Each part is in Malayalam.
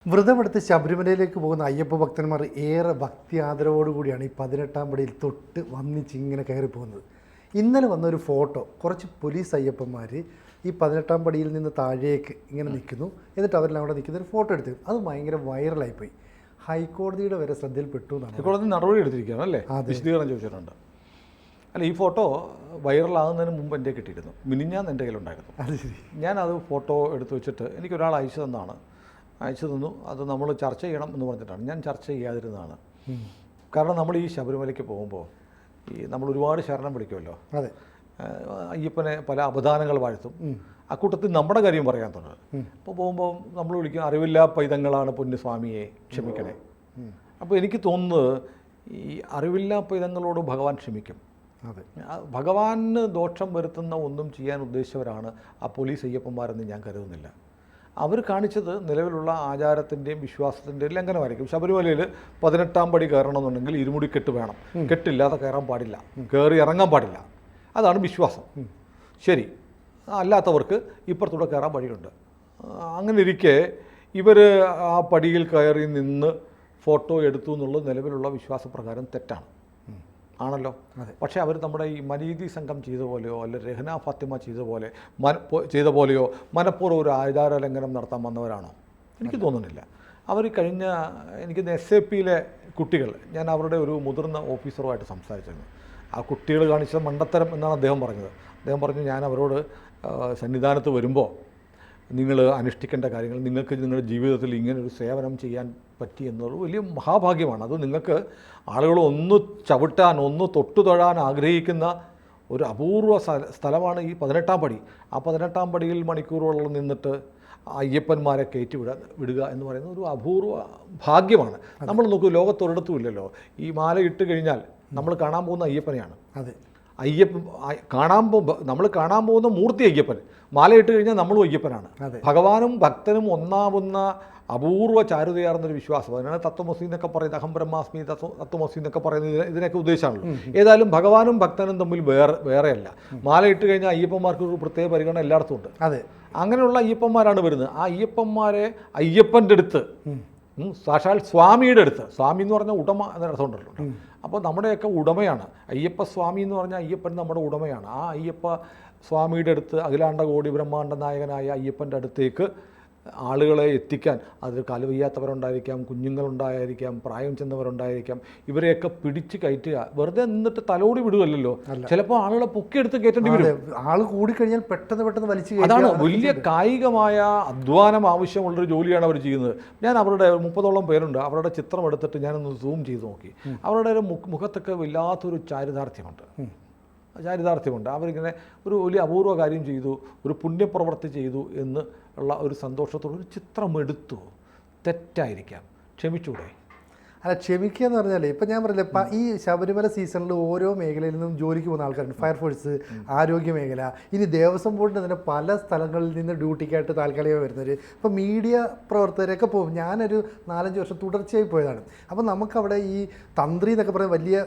വ്രതമെടുത്ത് ശബരിമലയിലേക്ക് പോകുന്ന അയ്യപ്പ ഭക്തന്മാർ ഏറെ ഭക്തി ആദരവോടുകൂടിയാണ് ഈ 18-ാം പടിയിൽ തൊട്ട് വന്നിച്ചിങ്ങനെ കയറിപ്പോകുന്നത്. ഇന്നലെ വന്നൊരു ഫോട്ടോ, കുറച്ച് പോലീസ് അയ്യപ്പന്മാർ ഈ 18-ാം പടിയിൽ നിന്ന് താഴേക്ക് ഇങ്ങനെ നിൽക്കുന്നു. എന്നിട്ട് അവരെല്ലാം അവിടെ നിൽക്കുന്ന ഒരു ഫോട്ടോ എടുത്തു. അത് ഭയങ്കര വൈറലായിപ്പോയി. ഹൈക്കോടതിയുടെ വരെ ശ്രദ്ധയിൽപ്പെട്ടു എന്നാണ്. ഹൈക്കോടതി നടപടി എടുത്തിരിക്കുകയാണ് അല്ലേ? വിശദീകരണം ചോദിച്ചിട്ടുണ്ട്. അല്ല, ഈ ഫോട്ടോ വൈറലാകുന്നതിന് മുമ്പ് എൻ്റെ കിട്ടിയിരുന്നു. മിനിഞ്ഞാന്ന് എൻ്റെ കയ്യിലുണ്ടായിരുന്നു. അത് ശരി. ഞാനത് ഫോട്ടോ എടുത്ത് വെച്ചിട്ട് എനിക്കൊരാൾ അയച്ചു തന്നു. അത് നമ്മൾ ചർച്ച ചെയ്യണം എന്ന് പറഞ്ഞിട്ടാണ്. ഞാൻ ചർച്ച ചെയ്യാതിരുന്നതാണ്. കാരണം നമ്മൾ ഈ ശബരിമലയ്ക്ക് പോകുമ്പോൾ നമ്മൾ ഒരുപാട് ശരണം വിളിക്കുമല്ലോ. അതെ, അയ്യപ്പനെ പല അപദാനങ്ങൾ വാഴ്ത്തും. അക്കൂട്ടത്തിൽ നമ്മുടെ കാര്യം പറയാൻ തുടങ്ങും. അപ്പോൾ പോകുമ്പോൾ നമ്മൾ വിളിക്കും, അറിവില്ലാ പൈതങ്ങളാണ് പൊന്നുസ്വാമിയെ ക്ഷമിക്കണേ. അപ്പോൾ എനിക്ക് തോന്നുന്നത് ഈ അറിവില്ലാ പൈതങ്ങളോട് ഭഗവാൻ ക്ഷമിക്കും. അതെ, ഭഗവാന് ദോഷം വരുത്തുന്ന ഒന്നും ചെയ്യാൻ ഉദ്ദേശിച്ചവരാണ് ആ പോലീസ് അയ്യപ്പന്മാരെന്ന് ഞാൻ കരുതുന്നില്ല. അവർ കാണിച്ചത് നിലവിലുള്ള ആചാരത്തിൻ്റെയും വിശ്വാസത്തിൻ്റെയും ലംഘനമായിരിക്കും. ശബരിമലയിൽ 18-ാം പടി കയറണമെന്നുണ്ടെങ്കിൽ ഇരുമുടിക്കെട്ട് വേണം. കെട്ടില്ലാതെ കയറാൻ പാടില്ല, കയറി ഇറങ്ങാൻ പാടില്ല. അതാണ് വിശ്വാസം. ശരി, അല്ലാത്തവർക്ക് ഇപ്പുറത്തൂടെ കയറാൻ വഴിയുണ്ട്. അങ്ങനെ ഇരിക്കെ ഇവർ ആ പടിയിൽ കയറി നിന്ന് ഫോട്ടോ എടുത്തു എന്നുള്ളത് നിലവിലുള്ള വിശ്വാസപ്രകാരം തെറ്റാണ്, ആണല്ലോ. പക്ഷേ അവർ നമ്മുടെ ഈ മരീതി സംഘം ചെയ്ത പോലെയോ അല്ലെങ്കിൽ രഹ്ന ഫാത്തിമ ചെയ്ത പോലെയോ മനഃപൂർവ്വം ഒരു ആചാര ലംഘനം നടത്താൻ വന്നവരാണോ? എനിക്ക് തോന്നുന്നില്ല. അവർ എനിക്ക് SAPയിലെ കുട്ടികൾ, ഞാൻ അവരുടെ ഒരു മുതിർന്ന ഓഫീസറുമായിട്ട് സംസാരിച്ചിരുന്നു. ആ കുട്ടികൾ കാണിച്ച മണ്ടത്തരം എന്നാണ് അദ്ദേഹം പറഞ്ഞത്. അദ്ദേഹം പറഞ്ഞു, ഞാൻ അവരോട് സന്നിധാനത്ത് വരുമ്പോൾ നിങ്ങൾ അനുഷ്ഠിക്കേണ്ട കാര്യങ്ങൾ, നിങ്ങൾക്ക് നിങ്ങളുടെ ജീവിതത്തിൽ ഇങ്ങനൊരു സേവനം ചെയ്യാൻ പറ്റി എന്നത് വലിയ മഹാഭാഗ്യമാണ്. അത് നിങ്ങൾക്ക് ആളുകൾ ഒന്ന് ചവിട്ടാൻ, ഒന്ന് തൊട്ടു തൊഴാൻ ആഗ്രഹിക്കുന്ന ഒരു അപൂർവ സ്ഥലമാണ് ഈ 18-ാം പടി. ആ 18-ാം പടിയിൽ മണിക്കൂറുകളോളം നിന്നിട്ട് അയ്യപ്പന്മാരെ കയറ്റി വിടുക എന്ന് പറയുന്നത് ഒരു അപൂർവ ഭാഗ്യമാണ്. നമ്മൾ നോക്കൂ, ലോകത്തൊരിടത്തും ഇല്ലല്ലോ. ഈ മാല ഇട്ട് കഴിഞ്ഞാൽ നമ്മൾ കാണാൻ പോകുന്ന അയ്യപ്പനെയാണ്. അതെ, നമ്മൾ കാണാൻ പോകുന്ന മൂർത്തി അയ്യപ്പൻ. മാലയിട്ട് കഴിഞ്ഞാൽ നമ്മളും അയ്യപ്പനാണ്. ഭഗവാനും ഭക്തനും ഒന്നാവുന്ന അപൂർവ ചാരുതയാർന്നൊരു വിശ്വാസം. അതിനാണ് തത്വമസി എന്നൊക്കെ പറയുന്നത്. അഹം ബ്രഹ്മാസ്മി തത്വമസി എന്നൊക്കെ പറയുന്നത് ഇതിനൊക്കെ ഉദ്ദേശമാണല്ലോ. ഏതായാലും ഭഗവാനും ഭക്തനും തമ്മിൽ വേറെയല്ല. മാലയിട്ട് കഴിഞ്ഞാൽ അയ്യപ്പന്മാർക്ക് ഒരു പ്രത്യേക പരിഗണന എല്ലായിടത്തും ഉണ്ട്. അതെ, അങ്ങനെയുള്ള അയ്യപ്പന്മാരാണ് വരുന്നത്. ആ അയ്യപ്പന്മാരെ അയ്യപ്പൻ്റെ അടുത്ത്, സാക്ഷാൽ സ്വാമിയുടെ അടുത്ത്, സ്വാമി എന്ന് പറഞ്ഞാൽ ഉടമ എന്നർത്ഥം ഉണ്ടല്ലോ. അപ്പോൾ നമ്മുടെയൊക്കെ ഉടമയാണ് അയ്യപ്പ സ്വാമി എന്ന് പറഞ്ഞാൽ അയ്യപ്പൻ നമ്മുടെ ഉടമയാണ്. ആ അയ്യപ്പ സ്വാമിയുടെ അടുത്ത്, അഖിലാണ്ട കോടി ബ്രഹ്മാണ്ട നായകനായ അയ്യപ്പൻ്റെ അടുത്തേക്ക് ആളുകളെ എത്തിക്കാൻ, അത് കാലുവയ്യാത്തവരുണ്ടായിരിക്കാം, കുഞ്ഞുങ്ങളുണ്ടായിരിക്കാം, പ്രായം ചെന്നവരുണ്ടായിരിക്കാം, ഇവരെയൊക്കെ പിടിച്ച് കയറ്റുക. വെറുതെ നിന്നിട്ട് തലോടി വിടുകയല്ലോ. ചിലപ്പോൾ ആളുകളെ പൊക്കിയെടുത്ത് കയറ്റേണ്ടി വരും. ആൾ കൂടിക്കഴിഞ്ഞാൽ പെട്ടെന്ന് വലിച്ചു. അതാണ് വലിയ കായികമായ അധ്വാനം ആവശ്യമുള്ളൊരു ജോലിയാണ് അവർ ചെയ്യുന്നത്. ഞാൻ അവരുടെ 30ഓളം പേരുണ്ട്. അവരുടെ ചിത്രം എടുത്തിട്ട് ഞാനൊന്ന് സൂം ചെയ്ത് നോക്കി. അവരുടെ ഒരു മുഖത്തൊക്കെ വല്ലാത്തൊരു ചാരിതാർത്ഥ്യമുണ്ട്. അവരിങ്ങനെ ഒരു വലിയ അപൂർവ കാര്യം ചെയ്തു, ഒരു പുണ്യപ്രവൃത്തി ചെയ്തു എന്ന് ഉള്ള ഒരു സന്തോഷത്തോടെ ഒരു ചിത്രം എടുത്തു. തെറ്റായിരിക്കാം, ക്ഷമിച്ചൂടെ? അല്ല, ക്ഷമിക്കുക എന്ന് പറഞ്ഞാൽ ഇപ്പം ഞാൻ പറഞ്ഞില്ല, ഇപ്പം ഈ ശബരിമല സീസണിൽ ഓരോ മേഖലയിൽ നിന്നും ജോലിക്ക് പോകുന്ന ആൾക്കാരുണ്ട്. ഫയർഫോഴ്സ്, ആരോഗ്യ മേഖല, ഇനി ദേവസ്വം ബോർഡിൻ്റെ തന്നെ പല സ്ഥലങ്ങളിൽ നിന്ന് ഡ്യൂട്ടിക്കായിട്ട് താൽക്കാലികമായി വരുന്നവർ, ഇപ്പം മീഡിയ പ്രവർത്തകരൊക്കെ പോകും. ഞാനൊരു 4-5 വർഷം തുടർച്ചയായി പോയതാണ്. അപ്പം നമുക്കവിടെ ഈ തന്ത്രി എന്നൊക്കെ പറയുന്നത് വലിയ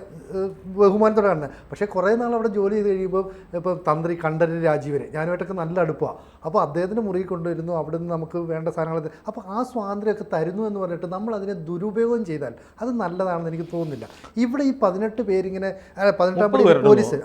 ബഹുമാനത്തോടെ കാണുന്നത്. പക്ഷേ കുറേ നാൾ അവിടെ ജോലി ചെയ്ത് കഴിയുമ്പോൾ ഇപ്പം തന്ത്രി കണ്ഠരര് രാജീവരെ ഞാനുമായിട്ടൊക്കെ നല്ല അടുപ്പമാണ്. അപ്പോൾ അദ്ദേഹത്തിൻ്റെ മുറിയിൽ കൊണ്ടുവരുന്നു, അവിടെ നിന്ന് നമുക്ക് വേണ്ട സാധനങ്ങൾ. അപ്പോൾ ആ സ്വാതന്ത്ര്യമൊക്കെ തരുന്നു എന്ന് പറഞ്ഞിട്ട് നമ്മൾ അതിനെ ദുരുപയോഗം ചെയ്താൽ അത് നല്ലതാണെന്ന് എനിക്ക് തോന്നുന്നില്ല. ഇവിടെ ഈ 18 പേരിങ്ങനെ 18-ാം പടി പോലീസ്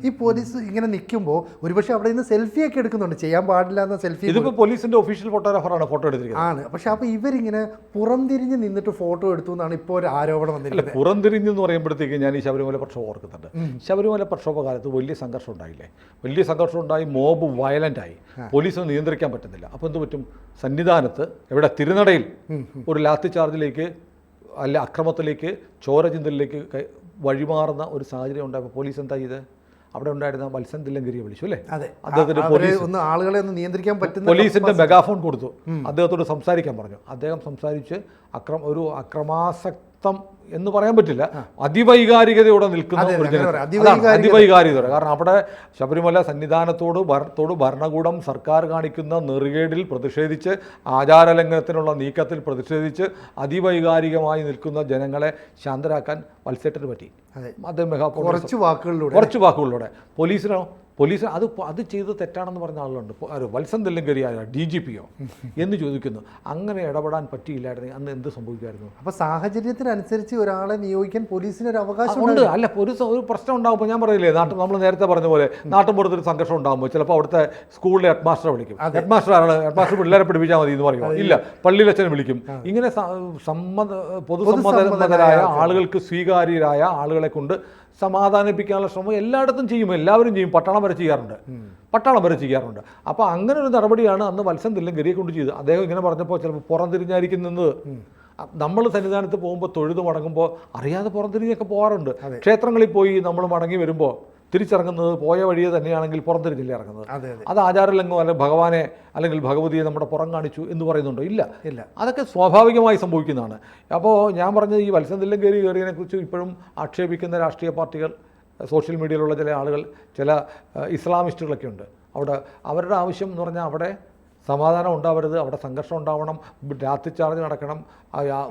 ഈ പോലീസ് ഇങ്ങനെ നിൽക്കുമ്പോൾ ഒരുപക്ഷെ അവിടെ നിന്ന് സെൽഫിയൊക്കെ എടുക്കുന്നുണ്ട്. ചെയ്യാൻ പാടില്ല എന്ന സെൽഫി. ഇതിപ്പോൾ പോലീസിന്റെ ഒഫീഷ്യൽ ഫോട്ടോഗ്രാഫറാണ് ഫോട്ടോ എടുത്തിരിക്കുന്നത്. ആണ്. പക്ഷെ അപ്പോൾ ഇവരിങ്ങനെ പുറംതിരിഞ്ഞ് നിന്നിട്ട് ഫോട്ടോ എടുത്തു എന്നാണ് ഇപ്പോൾ ഒരു ആരോപണം വന്നിരിക്കുന്നത്. പുറംതിരിഞ്ഞ് എന്ന് പറയുമ്പോഴത്തേക്ക് ഞാൻ ഈ ശബരിമല പ്രക്ഷോഭം ഓർക്കുന്നുണ്ട്. ശബരിമല പ്രക്ഷോഭ കാലത്ത് വലിയ സംഘർഷം ഉണ്ടായില്ലേ? വലിയ സംഘർഷം ഉണ്ടായി, മോബ് വയലന്റ് ആയി, പോലീസിന് നിയന്ത്രിക്കാൻ പറ്റുന്നില്ല. അപ്പോൾ എന്ത് പറ്റും? സന്നിധാനത്ത് എവിടെ തിരുനടയിൽ ഒരു ലാത്തി ചാർജിലേക്ക് അല്ല അക്രമത്തിലേക്ക്, ചോരചിന്തലിലേക്ക് വഴിമാറുന്ന ഒരു സാഹചര്യം ഉണ്ടായപ്പോൾ പോലീസ് എന്താ ചെയ്ത്? അവിടെ ഉണ്ടായിരുന്ന വത്സൻ തില്ലങ്കരിയെ വിളിച്ചു അല്ലേ? അദ്ദേഹത്തിന് ആളുകളെ ഒന്ന് നിയന്ത്രിക്കാൻ പറ്റുന്ന പോലീസിന്റെ മെഗാഫോൺ കൊടുത്തു. അദ്ദേഹത്തോട് സംസാരിക്കാൻ പറഞ്ഞു. അദ്ദേഹം സംസാരിച്ച് ഒരു അക്രമാസക്തം എന്ന് പറയാൻ പറ്റില്ല, അതിവൈകാരികതയോടെ നിൽക്കുന്ന അതിവൈകാരികത. കാരണം അവിടെ ശബരിമല സന്നിധാനത്തോട് ഭരണകൂടം സർക്കാർ കാണിക്കുന്ന നെറുകേടിൽ പ്രതിഷേധിച്ച്, ആചാരലംഘനത്തിനുള്ള നീക്കത്തിൽ പ്രതിഷേധിച്ച് അതിവൈകാരികമായി നിൽക്കുന്ന ജനങ്ങളെ ശാന്തരാക്കാൻ വത്സേട്ടന് പറ്റി. അദ്ദേഹം കുറച്ച് വാക്കുകളിലൂടെ പോലീസിന് അത് ചെയ്ത് തെറ്റാണെന്ന് പറഞ്ഞ ആളുകളുണ്ട്. വത്സൻ തില്ലങ്കേരിയായ DGPയോ എന്ന് ചോദിക്കുന്നു. അങ്ങനെ ഇടപെടാൻ പറ്റിയില്ലായിരുന്നെങ്കിൽ അന്ന് എന്ത് സംഭവിക്കുമായിരുന്നു? അപ്പോൾ സാഹചര്യത്തിനനുസരിച്ച് ഒരാളെ നിയോഗിക്കാൻ പോലീസിന് ഒരു അവകാശം ഉണ്ട്. അല്ല, ഒരു പ്രശ്നം ഉണ്ടാകുമ്പോൾ ഞാൻ പറയില്ലേ, നമ്മൾ നേരത്തെ പറഞ്ഞ പോലെ നാട്ടുമ്പുറത്തൊരു സംഘർഷം ഉണ്ടാകുമ്പോൾ ചിലപ്പോൾ അവിടുത്തെ സ്കൂളിലെ ഹെഡ് മാസ്റ്ററെ വിളിക്കും. ഹെഡ് മാസ്റ്റർ പിള്ളേരെ പഠിപ്പിച്ചാൽ മതി എന്ന് പറയുമോ? ഇല്ല, പള്ളിയിലച്ഛനെ വിളിക്കും. ഇങ്ങനെ പൊതുസമ്മതരായ ആളുകൾക്ക് സ്വീകാര്യരായ ആളുകളെ കൊണ്ട് സമാധാനിപ്പിക്കാനുള്ള ശ്രമം എല്ലായിടത്തും ചെയ്യും, എല്ലാവരും ചെയ്യും. പട്ടാളം വരെ ചെയ്യാറുണ്ട്. അപ്പോൾ അങ്ങനെ ഒരു നടപടിയാണ് അന്ന് വത്സൻ തില്ലങ്കേരിയെ കൊണ്ട് ചെയ്തത്. അദ്ദേഹം ഇങ്ങനെ പറഞ്ഞപ്പോൾ ചിലപ്പോൾ പുറംതിരിഞ്ഞായിരിക്കും നിന്നത്. നമ്മൾ സന്നിധാനത്ത് പോകുമ്പോൾ തൊഴുത് മടങ്ങുമ്പോൾ അറിയാതെ പുറംതിരിഞ്ഞൊക്കെ പോകാറുണ്ട്. ക്ഷേത്രങ്ങളിൽ പോയി നമ്മൾ മടങ്ങി വരുമ്പോൾ തിരിച്ചിറങ്ങുന്നത് പോയ വഴിയെ തന്നെയാണെങ്കിൽ പുറംതിരിഞ്ഞില്ല ഇറങ്ങുന്നത്. അത് ആചാരലംഘനം അല്ലെങ്കിൽ ഭഗവാനെ അല്ലെങ്കിൽ ഭഗവതിയെ നമ്മുടെ പുറം കാണിച്ചു എന്ന് പറയുന്നുണ്ടോ? ഇല്ല. അതൊക്കെ സ്വാഭാവികമായി സംഭവിക്കുന്നതാണ്. അപ്പോൾ ഞാൻ പറഞ്ഞത് ഈ വത്സൻ തില്ലങ്കേരി കയറിയതിനെ കുറിച്ച് ഇപ്പോഴും ആക്ഷേപിക്കുന്ന രാഷ്ട്രീയ പാർട്ടികൾ, സോഷ്യൽ മീഡിയയിലുള്ള ചില ആളുകൾ, ചില ഇസ്ലാമിസ്റ്റുകളൊക്കെ ഉണ്ട്. അവരുടെ ആവശ്യം എന്ന് പറഞ്ഞാൽ അവിടെ സമാധാനം ഉണ്ടാവരുത്, അവിടെ സംഘർഷം ഉണ്ടാവണം, ലാത്തി ചാർജ് നടക്കണം,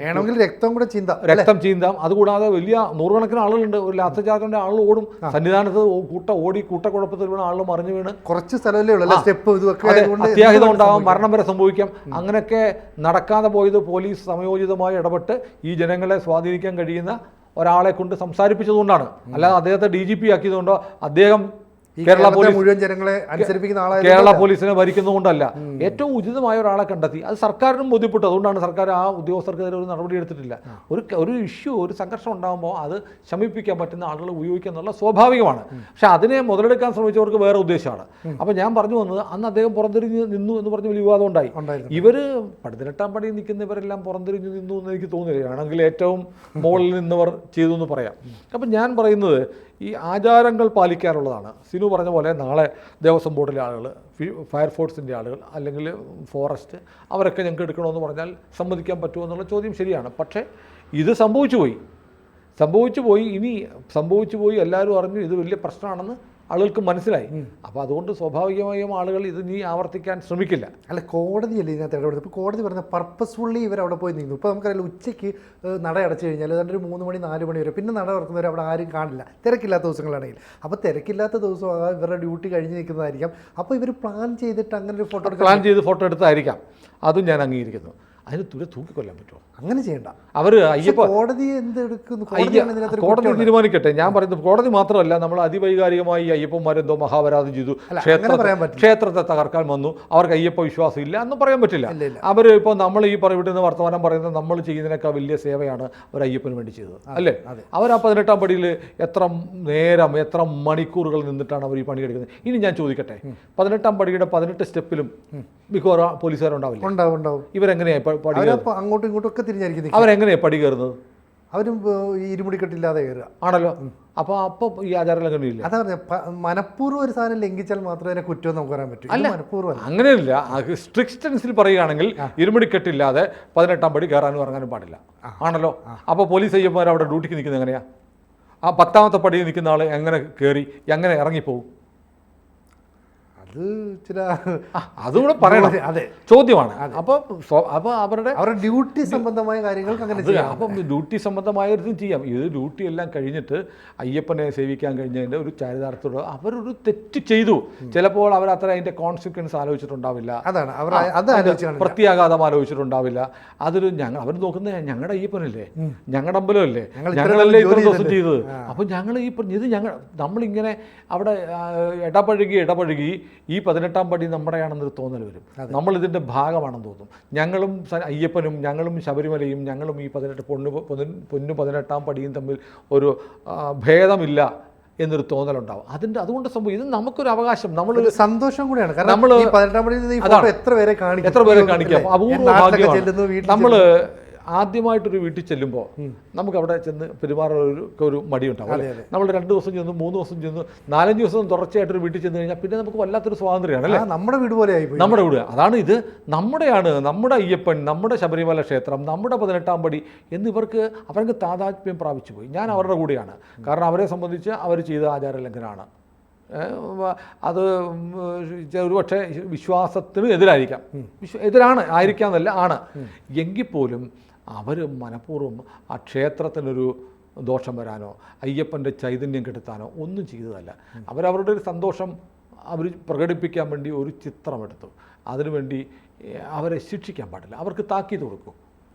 വേണമെങ്കിൽ രക്തം ചീന്താം. അതുകൂടാതെ വലിയ നൂറുകണക്കിന് ആളുകളുണ്ട്. ഒരു ലാത്തി ചാർജിൻ്റെ ആൾ ഓടും, സന്നിധാനത്ത് കൂട്ടക്കുഴപ്പത്തിൽ വീണ് ആളുകൾ മറിഞ്ഞു വീണ് കുറച്ച് സ്ഥലമല്ലേ ഉള്ളൂ, അത്യാഹിതം ഉണ്ടാകാം, മരണം വരെ സംഭവിക്കാം. അങ്ങനെയൊക്കെ നടക്കാതെ പോയത് പോലീസ് സമയോചിതമായി ഇടപെട്ട് ഈ ജനങ്ങളെ സ്വാധീനിക്കാൻ കഴിയുന്ന ഒരാളെ കൊണ്ട് സംസാരിപ്പിച്ചതുകൊണ്ടാണ്. അല്ലാതെ അദ്ദേഹത്തെ DGP ആക്കിയതുകൊണ്ടോ അദ്ദേഹം കേരള പോലീസിനെ ഭരിക്കുന്നതുകൊണ്ടല്ല. ഏറ്റവും ഉചിതമായ ഒരാളെ കണ്ടെത്തി, അത് സർക്കാരിനും ബോധ്യപ്പെട്ടു. അതുകൊണ്ടാണ് സർക്കാർ ആ ഉദ്യോഗസ്ഥർക്കെതിരെ ഒരു നടപടി എടുത്തിട്ടില്ല. ഒരു സംഘർഷം ഉണ്ടാകുമ്പോൾ അത് ശമിപ്പിക്കാൻ പറ്റുന്ന ആളുകൾ ഉപയോഗിക്കുക എന്നുള്ള സ്വാഭാവികമാണ്. പക്ഷെ അതിനെ മുതലെടുക്കാൻ ശ്രമിച്ചവർക്ക് വേറെ ഉദ്ദേശമാണ്. അപ്പോൾ ഞാൻ പറഞ്ഞു വന്നത്, അന്ന് അദ്ദേഹം പുറംതിരിഞ്ഞ് നിന്നു എന്ന് പറഞ്ഞ് വലിയ വിവാദം ഉണ്ടായി. ഇവർ 18ാം പടിയിൽ നിൽക്കുന്നവരെല്ലാം പുറംതിരിഞ്ഞ് നിന്നു എന്ന് എനിക്ക് തോന്നുന്നില്ല. ആണെങ്കിൽ ഏറ്റവും മുകളിൽ നിന്നവർ ചെയ്തു എന്ന് പറയാം. അപ്പം ഞാൻ പറയുന്നത് ഈ ആചാരങ്ങൾ പാലിക്കാനുള്ളതാണ്. സിനു പറഞ്ഞ പോലെ നാളെ ദേവസ്വം ബോർഡിലെ ആളുകൾ, ഫയർഫോഴ്സിൻ്റെ ആളുകൾ, അല്ലെങ്കിൽ ഫോറസ്റ്റ്, അവരൊക്കെ ഞങ്ങൾക്ക് എടുക്കണമെന്ന് പറഞ്ഞാൽ സമ്മതിക്കാൻ പറ്റുമോ എന്നുള്ള ചോദ്യം ശരിയാണ്. പക്ഷേ ഇത് സംഭവിച്ചു പോയി എല്ലാവരും അറിഞ്ഞു ഇത് വലിയ പ്രശ്നമാണെന്ന് ആളുകൾക്ക് മനസ്സിലായി. അപ്പോൾ അതുകൊണ്ട് സ്വാഭാവികമായും ആളുകൾ ഇത് നീ ആവർത്തിക്കാൻ ശ്രമിക്കില്ല. അല്ല, കോടതിയല്ലേ ഇതിനകത്ത് ഇടപെടുന്നത്? ഇപ്പോൾ കോടതി പറഞ്ഞ പർപ്പസ്ഫുള്ളി ഇവരവിടെ പോയി നിന്നു. ഇപ്പോൾ നമുക്കറിയാം, ഉച്ചയ്ക്ക് നട അടച്ചു കഴിഞ്ഞാൽ ഏതാണ്ട് ഒരു 3 മണി 4 മണി വരെ, പിന്നെ നട തുറക്കുന്നവർ അവിടെ ആരും കാണില്ല, തിരക്കില്ലാത്ത ദിവസങ്ങളാണെങ്കിൽ. അപ്പോൾ തിരക്കില്ലാത്ത ദിവസം ഇവരുടെ ഡ്യൂട്ടി കഴിഞ്ഞ് നിൽക്കുന്നതായിരിക്കാം. അപ്പോൾ ഇവർ പ്ലാൻ ചെയ്തിട്ട് അങ്ങനെ ഒരു ഫോട്ടോ എടുത്തായിരിക്കാം. അതും ഞാൻ അംഗീകരിക്കുന്നു. അതിന് തൂക്കിക്കൊല്ലാൻ പറ്റുമോ? അങ്ങനെ ചെയ്യണ്ട. അവർ കോടതി എന്തെടുക്കുന്നു? കോടതി തീരുമാനിക്കട്ടെ. ഞാൻ പറയുന്നത് കോടതി മാത്രമല്ല, നമ്മൾ അതിവൈകാരികമായി അയ്യപ്പന്മാരെന്തോ മഹാപരാധം ചെയ്തു, ക്ഷേത്രത്തെ തകർക്കാൻ വന്നു, അവർക്ക് അയ്യപ്പ വിശ്വാസം ഇല്ല എന്ന് പറയാൻ പറ്റില്ല. അവർ ഇപ്പോൾ നമ്മൾ ഈ വിടുന്ന വർത്തമാനം പറയുന്നത് നമ്മൾ ചെയ്യുന്നതിനേക്കാൾ വലിയ സേവയാണ് അവർ അയ്യപ്പന് വേണ്ടി ചെയ്തത്, അല്ലേ? അവർ ആ 18ാം പടിയിൽ എത്ര നേരം, എത്ര മണിക്കൂറുകൾ നിന്നിട്ടാണ് അവർ ഈ പണിയെടുക്കുന്നത്. ഇനി ഞാൻ ചോദിക്കട്ടെ, 18ാം പടിയുടെ 18 സ്റ്റെപ്പിലും മിക്കവാറും പോലീസുകാരുണ്ടാവില്ല. ഇവരെങ്ങനെയാണ് അങ്ങോട്ടും ഇങ്ങോട്ടും ഒക്കെ തിരിഞ്ഞായിരിക്കും. അവരെങ്ങനെയാണ് പടി കയറുന്നത്? അവരും ഇരുമുടിക്കെട്ടില്ലാതെ കയറുക ആണല്ലോ. അപ്പോൾ ഈ ആചാരലംഘനം ഇല്ല. അതാ പറഞ്ഞ മനഃപൂർവ്വം ഒരു സാധനം ലംഘിച്ചാൽ മാത്രമേ അതിനെ കുറ്റം നമുക്ക് പറയാൻ പറ്റൂ. അല്ല, മനഃപൂർവ്വം അങ്ങനെയല്ല. സ്ട്രിക്റ്റ് ടെൻസിൽ പറയുകയാണെങ്കിൽ ഇരുമുടിക്കെട്ടില്ലാതെ 18ാം പടി കയറാനും ഇറങ്ങാനും പാടില്ല, ആണല്ലോ. അപ്പോൾ പോലീസ് അയ്യപ്പന്മാർ അവിടെ ഡ്യൂട്ടിക്ക് നിൽക്കുന്നത് എങ്ങനെയാ? ആ 10ാമത്തെ പടിയിൽ നിൽക്കുന്ന ആൾ എങ്ങനെ കയറി എങ്ങനെ ഇറങ്ങിപ്പോവും? അതുകൂടെ പറയണം. അതെ, ചോദ്യമാണ്. അപ്പോൾ അവരുടെ ഡ്യൂട്ടി സംബന്ധമായ കാര്യങ്ങൾക്ക് അങ്ങനെ ചെയ്യാം. അപ്പം ഡ്യൂട്ടി സംബന്ധമായതും ചെയ്യാം. ഇത് ഡ്യൂട്ടി എല്ലാം കഴിഞ്ഞിട്ട് അയ്യപ്പനെ സേവിക്കാൻ കഴിഞ്ഞതിൻ്റെ ഒരു ചരിതാർത്ഥത്തോടെ അവരൊരു തെറ്റ് ചെയ്തു. ചിലപ്പോൾ അവർ അത്ര അതിൻ്റെ കോൺസിക്വൻസ് ആലോചിച്ചിട്ടുണ്ടാവില്ല, പ്രത്യാഘാതം ആലോചിച്ചിട്ടുണ്ടാവില്ല. അവർ നോക്കുന്നത് ഞങ്ങളുടെ അയ്യപ്പനല്ലേ, ഞങ്ങളുടെ അമ്പലമല്ലേ, ഞങ്ങളല്ലേ ഇത്ര ദിവസം ചെയ്തത്. അപ്പോൾ നമ്മളിങ്ങനെ അവിടെ ഇടപഴകി ഈ 18ാം പടി നമ്മുടെയാണെന്നൊരു തോന്നൽ വരും. നമ്മളിതിൻ്റെ ഭാഗമാണെന്ന് തോന്നും. ഞങ്ങളും അയ്യപ്പനും ഞങ്ങളും ശബരിമലയും ഞങ്ങളും ഈ 18ാം പടിയും തമ്മിൽ ഒരു ഭേദമില്ല എന്നൊരു തോന്നലുണ്ടാവും. അതുകൊണ്ട് സംഭവം ഇത് നമുക്കൊരു അവകാശം, നമ്മളൊരു സന്തോഷം കൂടിയാണ്. കാരണം എത്ര പേരെ കാണിക്കാം, അപൂർവ ഭാഗ്യമാണ്. നമ്മൾ ആദ്യമായിട്ടൊരു വീട്ടിൽ ചെല്ലുമ്പോൾ നമുക്ക് അവിടെ ചെന്ന് പെരുമാറുന്ന മടിയുണ്ടാവും, അല്ലേ? നമ്മൾ 2 ദിവസം ചെന്നു, 3 ദിവസം ചെന്നു, 4-5 ദിവസം തുടർച്ചയായിട്ടൊരു വീട്ടിൽ ചെന്ന് കഴിഞ്ഞാൽ പിന്നെ നമുക്ക് വല്ലാത്തൊരു സ്വാതന്ത്ര്യമാണ്, അല്ലേ? നമ്മുടെ വീട് പോലെ ആയി, നമ്മുടെ വീട്. അതാണ് ഇത് നമ്മുടെയാണ്, നമ്മുടെ അയ്യപ്പൻ, നമ്മുടെ ശബരിമല ക്ഷേത്രം, നമ്മുടെ 18ാം പടി അവർക്ക് താതാത്മ്യം പ്രാപിച്ചു പോയി. ഞാൻ അവരുടെ കൂടെയാണ്. കാരണം അവരെ സംബന്ധിച്ച് അവർ ചെയ്ത ആചാരലംഘനമാണ്. അത് ഒരുപക്ഷെ വിശ്വാസത്തിന് എതിരായിരിക്കാം, ആയിരിക്കാമെന്നല്ല, ആണ്. എങ്കിൽ പോലും അവർ മനഃപൂർവ്വം ആ ക്ഷേത്രത്തിനൊരു ദോഷം വരാനോ അയ്യപ്പൻ്റെ ചൈതന്യം കെടുത്താനോ ഒന്നും ചെയ്തതല്ല. അവരവരുടെ ഒരു സന്തോഷം അവർ പ്രകടിപ്പിക്കാൻ വേണ്ടി ഒരു ചിത്രമെടുത്തു. അതിനുവേണ്ടി അവരെ ശിക്ഷിക്കാൻ പാടില്ല, അവർക്ക് താക്കീത് കൊടുക്കും.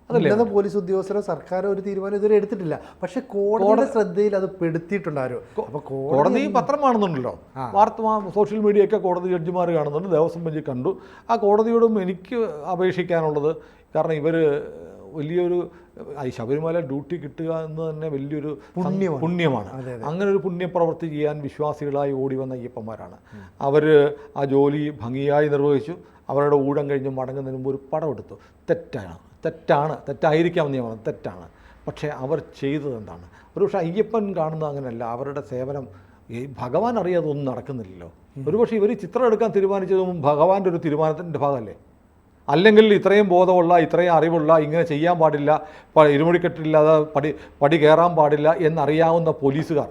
ഉന്നത പോലീസ് ഉദ്യോഗസ്ഥരോ സർക്കാരോ ഒരു തീരുമാനം ഇതുവരെ എടുത്തിട്ടില്ല. പക്ഷെ കോടതിയുടെ ശ്രദ്ധയിൽ അത് പെടുത്തിയിട്ടുണ്ടാരോ? അപ്പോൾ കോടതി പത്രം കാണുന്നുണ്ടല്ലോ, വാർത്ത സോഷ്യൽ മീഡിയയൊക്കെ കോടതി ജഡ്ജിമാർ കാണുന്നുണ്ട്, ദേവസ്വം ബെഞ്ച് കണ്ടു. ആ കോടതിയോടും എനിക്ക് അപേക്ഷിക്കാനുള്ളത്, കാരണം ഇവർ വലിയൊരു ഈ ശബരിമല ഡ്യൂട്ടി കിട്ടുക എന്ന് തന്നെ വലിയൊരു പുണ്യമാണ്. അങ്ങനെ ഒരു പുണ്യപ്രവൃത്തി ചെയ്യാൻ വിശ്വാസികളായി ഓടി വന്ന അയ്യപ്പന്മാരാണ്. അവർ ആ ജോലി ഭംഗിയായി നിർവഹിച്ചു. അവരുടെ ഊഴം കഴിഞ്ഞ് മടങ്ങുന്നതിന് മുമ്പ് ഒരു പടം എടുത്തു. തെറ്റായിരിക്കാമെന്ന് ഞാൻ പറഞ്ഞു, തെറ്റാണ്. പക്ഷേ അവർ ചെയ്തത് എന്താണ്? ഒരുപക്ഷെ അയ്യപ്പൻ കാണുന്നത് അങ്ങനെയല്ല. അവരുടെ സേവനം ഈ ഭഗവാൻ അറിയാതെ ഒന്നും നടക്കുന്നില്ലല്ലോ. ഒരുപക്ഷെ ഇവർ ചിത്രം എടുക്കാൻ തീരുമാനിച്ചതും ഭഗവാന്റെ ഒരു തീരുമാനത്തിൻ്റെ ഭാഗമല്ലേ? അല്ലെങ്കിൽ ഇത്രയും ബോധമുള്ള, ഇത്രയും അറിവുള്ള, ഇങ്ങനെ ചെയ്യാൻ പാടില്ല, ഇരുമുടിക്കെട്ടില്ലാതെ പടി കയറാൻ പാടില്ല എന്നറിയാവുന്ന പോലീസുകാർ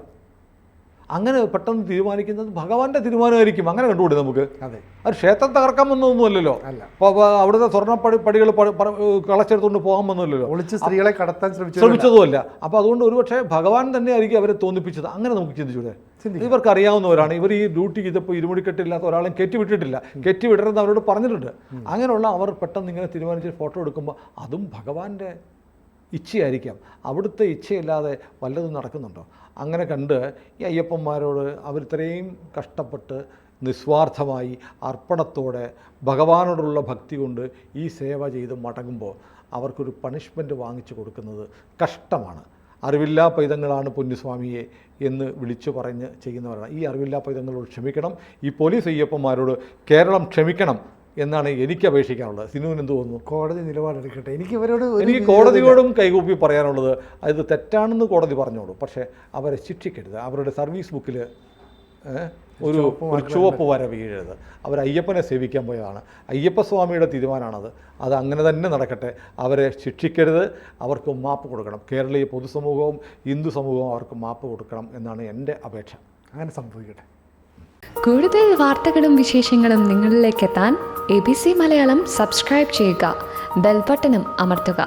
അങ്ങനെ പെട്ടെന്ന് തീരുമാനിക്കുന്നത് ഭഗവാന്റെ തീരുമാനമായിരിക്കും. അങ്ങനെ കണ്ടുകൂടെ നമുക്ക്? അതെ, അത് ക്ഷേത്രം തകർക്കാൻ വന്നതൊന്നുമല്ലല്ലോ. അപ്പോൾ അവിടുത്തെ സ്വർണ്ണപ്പടികൾ കളച്ചെടുത്തുകൊണ്ട് പോകാൻ വന്നല്ലോ, ഒളിച്ച് സ്ത്രീകളെ കടത്താൻ ശ്രമിച്ചതുമല്ല. അപ്പോൾ അതുകൊണ്ട് ഒരുപക്ഷെ ഭഗവാൻ തന്നെ ആയിരിക്കും അവരെ തോന്നിപ്പിച്ചത്. അങ്ങനെ നമുക്ക് ചിന്തിച്ചൂടെ? ഇവർക്ക് അറിയാവുന്നവരാണ്. ഇവർ ഈ ഡ്യൂട്ടി ചെയ്തപ്പോൾ ഇരുമുടിക്കെട്ടില്ലാത്ത ഒരാളെയും കെറ്റിവിട്ടിട്ടില്ല, കെറ്റിവിടരുതെന്ന് അവരോട് പറഞ്ഞിട്ടുണ്ട്. അങ്ങനെയുള്ള അവർ പെട്ടെന്ന് ഇങ്ങനെ തീരുമാനിച്ച് ഫോട്ടോ എടുക്കുമ്പോൾ അതും ഭഗവാന്റെ ഇച്ഛയായിരിക്കാം. അവിടുത്തെ ഇച്ഛയില്ലാതെ വല്ലതും നടക്കുന്നുണ്ടോ? അങ്ങനെ കണ്ട് ഈ അയ്യപ്പന്മാരോട് അവർ ഇത്രയും കഷ്ടപ്പെട്ട് നിസ്വാർത്ഥമായി അർപ്പണത്തോടെ ഭഗവാനോടുള്ള ഭക്തി കൊണ്ട് ഈ സേവ ചെയ്ത് മടങ്ങുമ്പോൾ അവർക്കൊരു പണിഷ്മെൻറ്റ് വാങ്ങിച്ചു കൊടുക്കുന്നത് കഷ്ടമാണ്. അറിവില്ലാ പൈതങ്ങളാണ് പൊന്നുസ്വാമിയെ എന്ന് വിളിച്ചു പറഞ്ഞ് ചെയ്യുന്നവരാണ്. ഈ അറിവില്ലാ പൈതങ്ങളോട് ക്ഷമിക്കണം. ഈ പോലീസ് അയ്യപ്പന്മാരോട് കേരളം ക്ഷമിക്കണം എന്നാണ് എനിക്ക് അപേക്ഷിക്കാനുള്ളത്. സിനുവിന് എന്ത് തോന്നുന്നു? കോടതി നിലപാടെടുക്കട്ടെ. എനിക്ക് കോടതിയോടും കൈകൂപ്പി പറയാനുള്ളത്, അത് തെറ്റാണെന്ന് കോടതി പറഞ്ഞോളൂ, പക്ഷേ അവരെ ശിക്ഷിക്കരുത്. അവരുടെ സർവീസ് ബുക്കിൽ ഒരു ചുവപ്പ് വര വീഴരുത്. അവർ അയ്യപ്പനെ സേവിക്കാൻ പോയതാണ്. അയ്യപ്പസ്വാമിയുടെ തീരുമാനമാണത്. അത് അങ്ങനെ തന്നെ നടക്കട്ടെ. അവരെ ശിക്ഷിക്കരുത്, അവർക്ക് മാപ്പ് കൊടുക്കണം. കേരളീയ പൊതുസമൂഹവും ഹിന്ദു സമൂഹവും അവർക്ക് മാപ്പ് കൊടുക്കണം എന്നാണ് എൻ്റെ അപേക്ഷ. അങ്ങനെ സംഭവിക്കട്ടെ. കൂടുതൽ വാർത്തകളും വിശേഷങ്ങളും നിങ്ങളിലേക്ക് എത്താൻ ABC മലയാളം സബ്സ്ക്രൈബ് ചെയ്യുക, ബെൽ ബട്ടണും അമർത്തുക.